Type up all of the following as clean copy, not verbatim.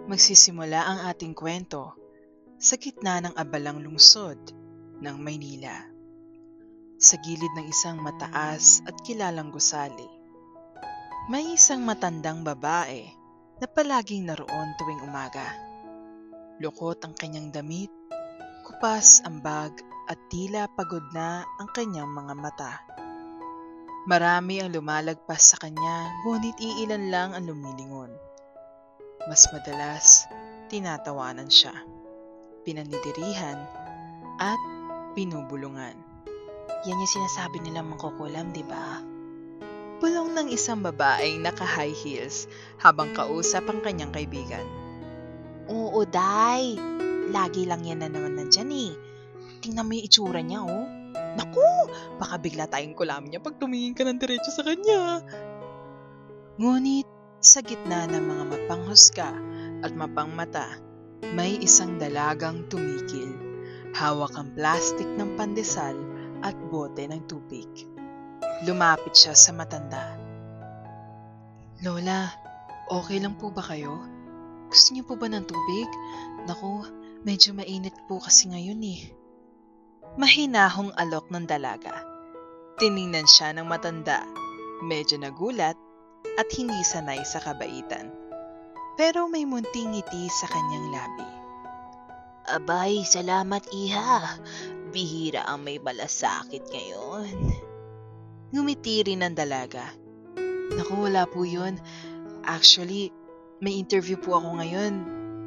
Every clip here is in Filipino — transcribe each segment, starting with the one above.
Magsisimula ang ating kwento sa gitna ng abalang lungsod ng Maynila. Sa gilid ng isang mataas at kilalang gusali, may isang matandang babae na palaging naroon tuwing umaga. Lukot ang kanyang damit, kupas ang bag at tila pagod na ang kanyang mga mata. Marami ang lumalagpas sa kanya, ngunit iilan lang ang lumilingon. Mas madalas, tinatawanan siya, pinanidirihan at pinubulungan. Yan yung sinasabi nilang mangkukulam, di ba? Bulong ng isang babaeng naka-high heels habang kausap ang kanyang kaibigan. Oo, Day. Lagi lang yan na naman nandyan eh. Tingnan mo yung itsura niya, oh. Naku, baka bigla tayong kulam niya pag tumingin ka ng diretso sa kanya. Ngunit sa gitna ng mga mapanghusga at mapangmata, may isang dalagang tumigil. Hawak ang plastik ng pandesal at bote ng tubig. Lumapit siya sa matanda. Lola, okay lang po ba kayo? Gusto niyo po ba ng tubig? Naku, medyo mainit po kasi ngayon eh. Mahinahong alok ng dalaga. Tiningnan siya ng matanda. Medyo nagulat at hindi sanay sa kabaitan. Pero may munting ngiti sa kanyang labi. Abay, salamat iha. Bihira ang may malasakit ngayon. Ngumiti rin ang dalaga. Naku, wala po yun. Actually, may interview po ako ngayon.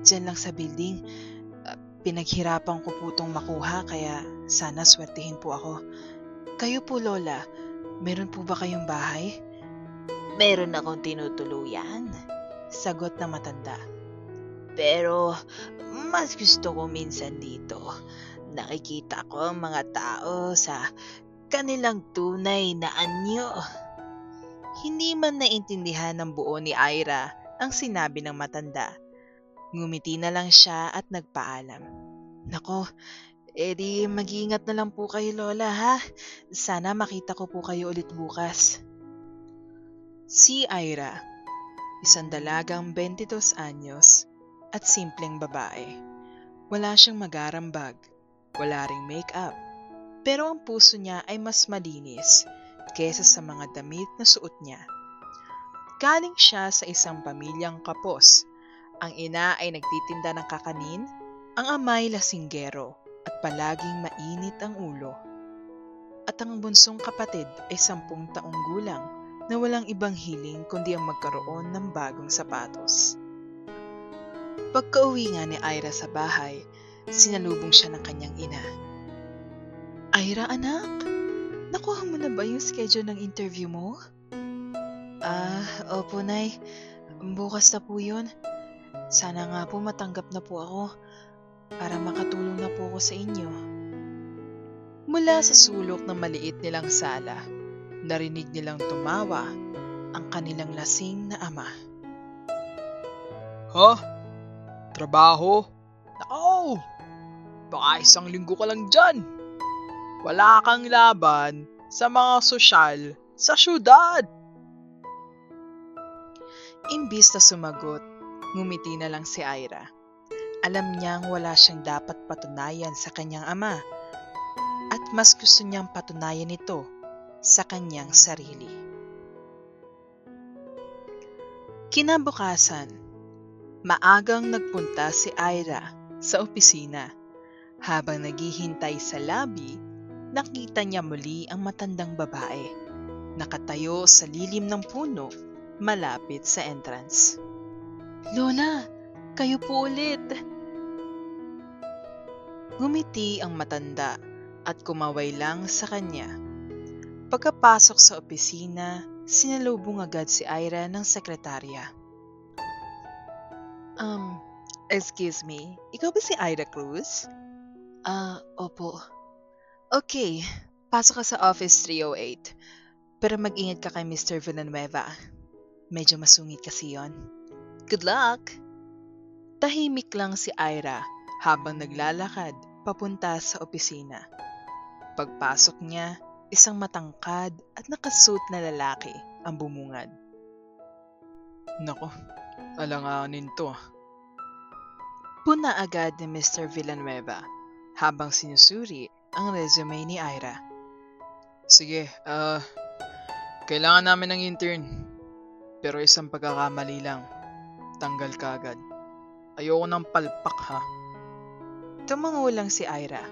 Diyan lang sa building. Pinaghirapan ko po itong makuha kaya sana swertihin po ako. Kayo po, Lola, meron po ba kayong bahay? Meron akong tinutuluyan. Sagot na matanda. Pero mas gusto ko minsan dito. Nakikita ko ang mga tao sa kanilang tunay na anyo. Hindi man naintindihan ng buo ni Ira ang sinabi ng matanda. Ngumiti na lang siya at nagpaalam. Nako, edi mag-iingat na lang po kayo, Lola, ha? Sana makita ko po kayo ulit bukas. Si Ira, isang dalagang 22 anyos at simpleng babae. Wala siyang magarambag, wala ring make-up. Pero ang puso niya ay mas malinis kesa sa mga damit na suot niya. Galing siya sa isang pamilyang kapos. Ang ina ay nagtitinda ng kakanin, ang amay lasinggero at palaging mainit ang ulo. At ang bunsong kapatid ay 10 taong gulang na walang ibang hiling kundi ang magkaroon ng bagong sapatos. Pagka-uwi nga ni Ira sa bahay, sinalubong siya ng kanyang ina. Ira, anak, nakuha mo na ba yung schedule ng interview mo? Opo, Nay. Bukas na po yun. Sana nga po matanggap na po ako para makatulong na po ako sa inyo. Mula sa sulok ng maliit nilang sala, narinig nilang tumawa ang kanilang lasing na ama. Ha? Trabaho? Nako! Baka 1 linggo ka lang dyan. Wala kang laban sa mga sosyal sa syudad. Imbis na sumagot, ngumiti na lang si Ira. Alam niyang wala siyang dapat patunayan sa kanyang ama at mas gusto niyang patunayan ito sa kanyang sarili. Kinabukasan, maagang nagpunta si Ira sa opisina. Habang naghihintay sa lobby, nakita niya muli ang matandang babae, nakatayo sa lilim ng puno malapit sa entrance. Lola, kayo po ulit. Ngumiti ang matanda at kumaway lang sa kanya. Pagkapasok sa opisina, sinalubong agad si Ira ng sekretarya. Excuse me, ikaw ba si Ira Cruz? Opo. Okay, pasok ka sa office 308. Pero mag-ingat ka kay Mr. Villanueva. Medyo masungit kasi yon. Good luck! Tahimik lang si Ira habang naglalakad papunta sa opisina. Pagpasok niya, isang matangkad at nakasuot na lalaki ang bumungad. Nako, alanganin to. Puna agad ni Mr. Villanueva habang sinusuri ang resume ni Ira. Sige, kailangan namin ng intern. Pero isang pagkakamali lang. Tanggal ka agad. Ayoko ng palpak ha. Tumango lang si Ira.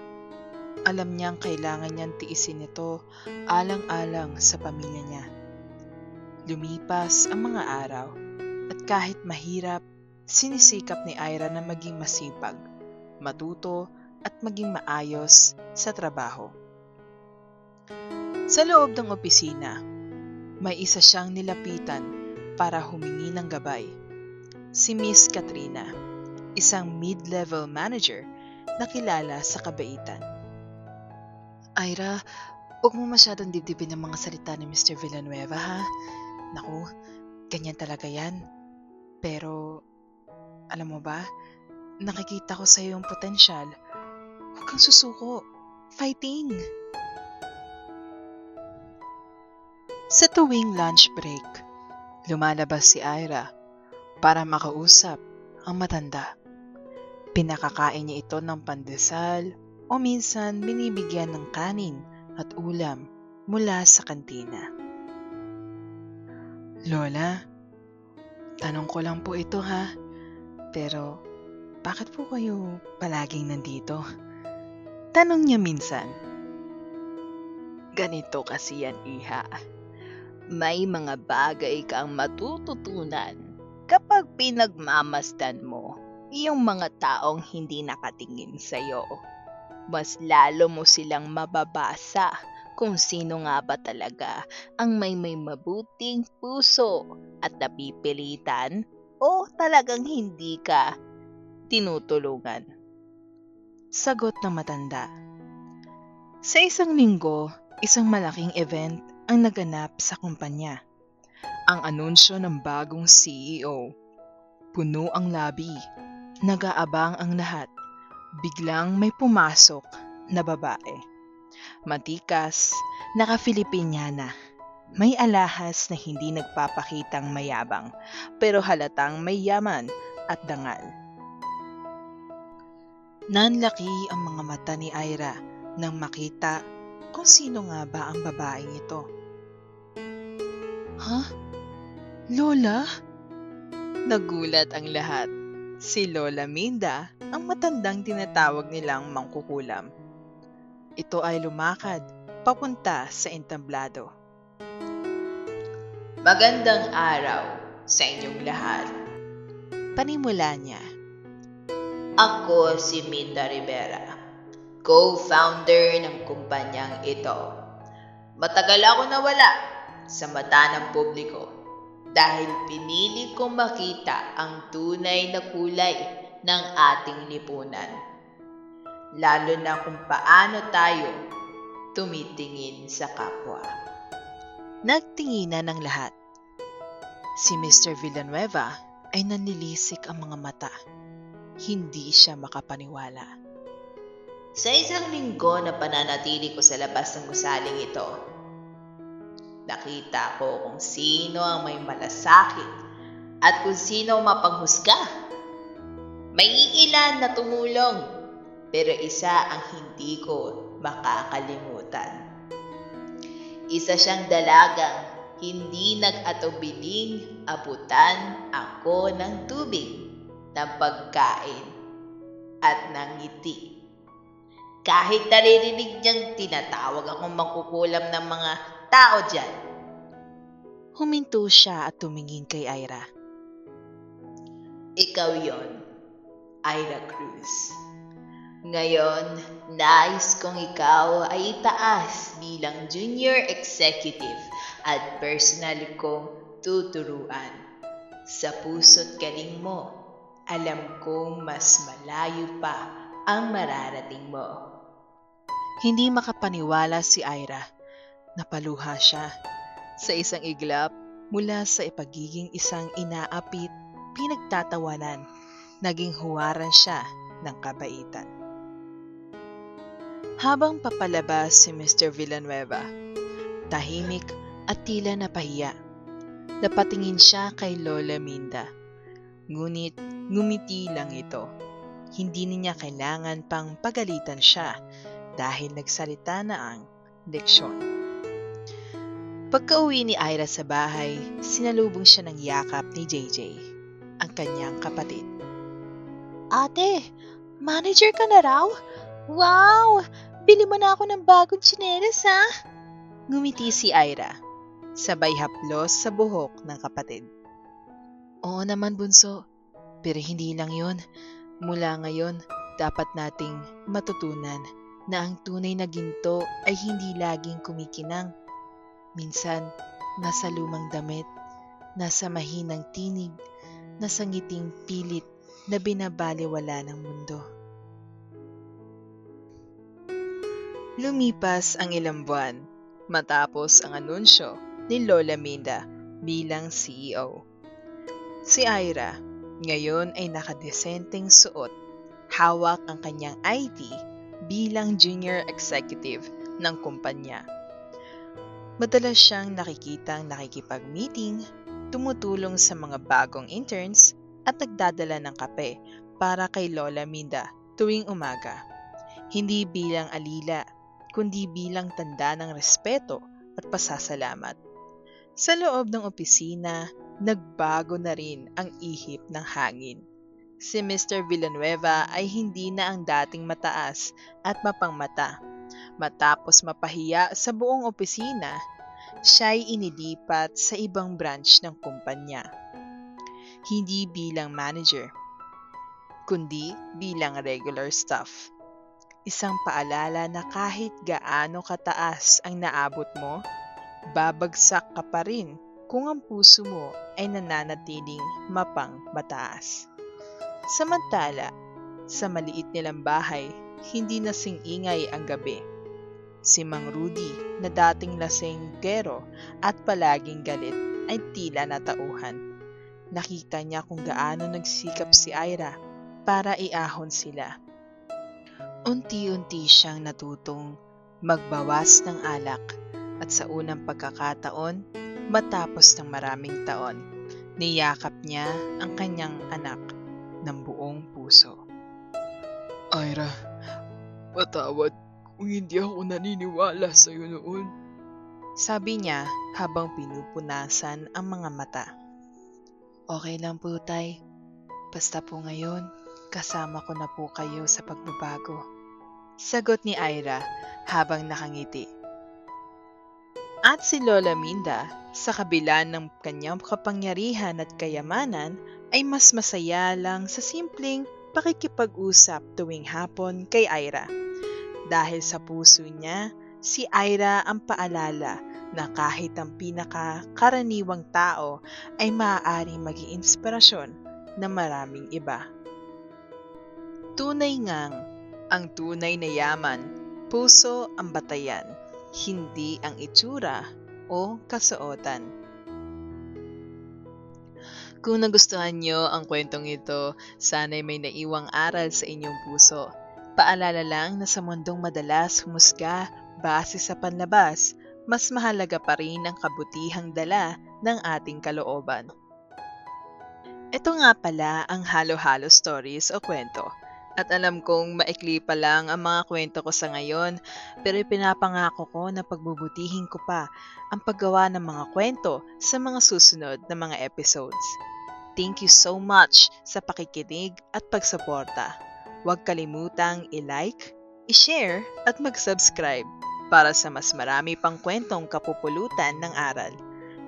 Alam niyang kailangan niyang tiisin ito alang-alang sa pamilya niya. Lumipas ang mga araw at kahit mahirap, sinisikap ni Ira na maging masipag, matuto at maging maayos sa trabaho. Sa loob ng opisina, may isa siyang nilapitan para humingi ng gabay. Si Miss Katrina, isang mid-level manager na kilala sa kabaitan. Ira, huwag mo masyadong dibdibin ang mga salita ni Mr. Villanueva ha. Naku, ganyan talaga yan. Pero, alam mo ba, nakikita ko sa iyo yung potensyal. Huwag kang susuko. Fighting! Sa tuwing lunch break, lumalabas si Ira para makausap ang matanda. Pinakakain niya ito ng pandesal o minsan binibigyan ng kanin at ulam mula sa kantina. Lola, tanong ko lang po ito ha, pero bakit po kayo palaging nandito? Tanong niya minsan. Ganito kasi yan, iha. May mga bagay kang matututunan kapag pinagmamasdan mo yung mga taong hindi nakatingin sa'yo. Mas lalo mo silang mababasa kung sino nga ba talaga ang may mabuting puso at napipilitan o talagang hindi ka tinutulungan. Sagot ng matanda. Sa isang linggo, isang malaking event ang naganap sa kumpanya. Ang anunsyo ng bagong CEO. Puno ang labi. Nag-aabang ang lahat. Biglang may pumasok na babae. Matikas, naka-Filipiniana. May alahas na hindi nagpapakitang mayabang, pero halatang may yaman at dangal. Nanlaki ang mga mata ni Ira nang makita kung sino nga ba ang babaeng ito. Ha? Lola? Nagulat ang lahat. Si Lola Minda ang matandang tinatawag nilang mangkukulam. Ito ay lumakad papunta sa entablado. Magandang araw sa inyong lahat. Panimula niya. Ako si Minda Rivera, co-founder ng kumpanyang ito. Matagal ako nawala sa mata ng publiko dahil pinili kong makita ang tunay na kulay ng ating lipunan. Lalo na kung paano tayo tumitingin sa kapwa. Nagtinginan ng lahat. Si Mr. Villanueva ay nanlilisik ang mga mata. Hindi siya makapaniwala. Sa isang linggo na pananatili ko sa labas ng gusaling ito, nakita ko kung sino ang may malasakit at kung sino ang mapanghusga. May ilan na tumulong, pero isa ang hindi ko makakalimutan. Isa siyang dalagang hindi nag-atubiling abutan ako ng tubig, ng pagkain at ng ngiti. Kahit naririnig niyang tinatawag akong mangkukulam ng mga tao dyan. Huminto siya at tumingin kay Ira. Ikaw yon, Ira Cruz. Ngayon, nais kong ikaw ay itaas bilang junior executive at personal kong tuturuan. Sa puso't galing mo, alam kong mas malayo pa ang mararating mo. Hindi makapaniwala si Ira. Napaluha siya. Sa isang iglap, mula sa pagiging isang inaapit, pinagtatawanan, naging huwaran siya ng kabaitan. Habang papalabas si Mr. Villanueva, tahimik at tila napahiya. Napatingin siya kay Lola Minda. Ngunit ngumiti lang ito. Hindi niya kailangan pang pagalitan siya dahil nagsalita na ang leksyon. Pagka-uwi ni Ira sa bahay, sinalubong siya ng yakap ni JJ, ang kanyang kapatid. Ate, manager ka na raw? Wow! Bili mo na ako ng bagong tsinelas ha? Ngumiti si Ira, sabay haplos sa buhok ng kapatid. Oo naman bunso, pero hindi lang yun. Mula ngayon, dapat nating matutunan na ang tunay na ginto ay hindi laging kumikinang. Minsan, nasa lumang damit, nasa mahinang tinig, nasa ngiting pilit na binabaliwala ng mundo. Lumipas ang ilang buwan matapos ang anunsyo ni Lola Minda bilang CEO. Si Ira ngayon ay nakadesenteng suot, hawak ang kanyang ID bilang junior executive ng kumpanya. Madalas siyang nakikitang nakikipag-meeting, tumutulong sa mga bagong interns at nagdadala ng kape para kay Lola Minda tuwing umaga. Hindi bilang alila, kundi bilang tanda ng respeto at pasasalamat. Sa loob ng opisina, nagbago na rin ang ihip ng hangin. Si Mr. Villanueva ay hindi na ang dating mataas at mapangmata. Matapos mapahiya sa buong opisina, siya ay inilipat sa ibang branch ng kumpanya. Hindi bilang manager, kundi bilang regular staff. Isang paalala na kahit gaano kataas ang naabot mo, babagsak ka pa rin kung ang puso mo ay nananatiling mapang mataas. Samantala, sa maliit nilang bahay, hindi nasing ingay ang gabi. Si Mang Rudy na dating lasenggero at palaging galit ay tila natauhan. Nakita niya kung gaano nagsikap si Ira para iahon sila. Unti-unti siyang natutong magbawas ng alak at sa unang pagkakataon, matapos ng maraming taon, niyakap niya ang kanyang anak ng buong puso. Ira, patawad kung hindi ako naniniwala sa iyo noon. Sabi niya habang pinupunasan ang mga mata. Okay lang po, Tay. Basta po ngayon, kasama ko na po kayo sa pagbabago. Sagot ni Ira habang nakangiti. At si Lola Minda, sa kabila ng kanyang kapangyarihan at kayamanan, ay mas masaya lang sa simpleng pakikipag-usap tuwing hapon kay Ira. Dahil sa puso niya, si Ira ang paalala na kahit ang pinakakaraniwang tao ay maaaring maging inspirasyon ng maraming iba. Tunay ngang, ang tunay na yaman, puso ang batayan, hindi ang itsura o kasuotan. Kung nagustuhan nyo ang kwentong ito, sana'y may naiwang aral sa inyong puso. Paalala lang na sa mundong madalas humusga base sa panlabas, mas mahalaga pa rin ang kabutihang dala ng ating kalooban. Ito nga pala ang halo-halo stories o kwento. At alam kong maikli pa lang ang mga kwento ko sa ngayon, pero pinapangako ko na pagbubutihin ko pa ang paggawa ng mga kwento sa mga susunod na mga episodes. Thank you so much sa pakikinig at pagsuporta. Huwag kalimutang i-like, i-share at mag-subscribe para sa mas marami pang kwentong kapupulutan ng aral.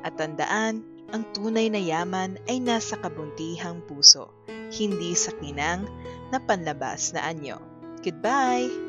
At tandaan, ang tunay na yaman ay nasa kabuntihang puso, hindi sa kinang na panlabas na anyo. Goodbye!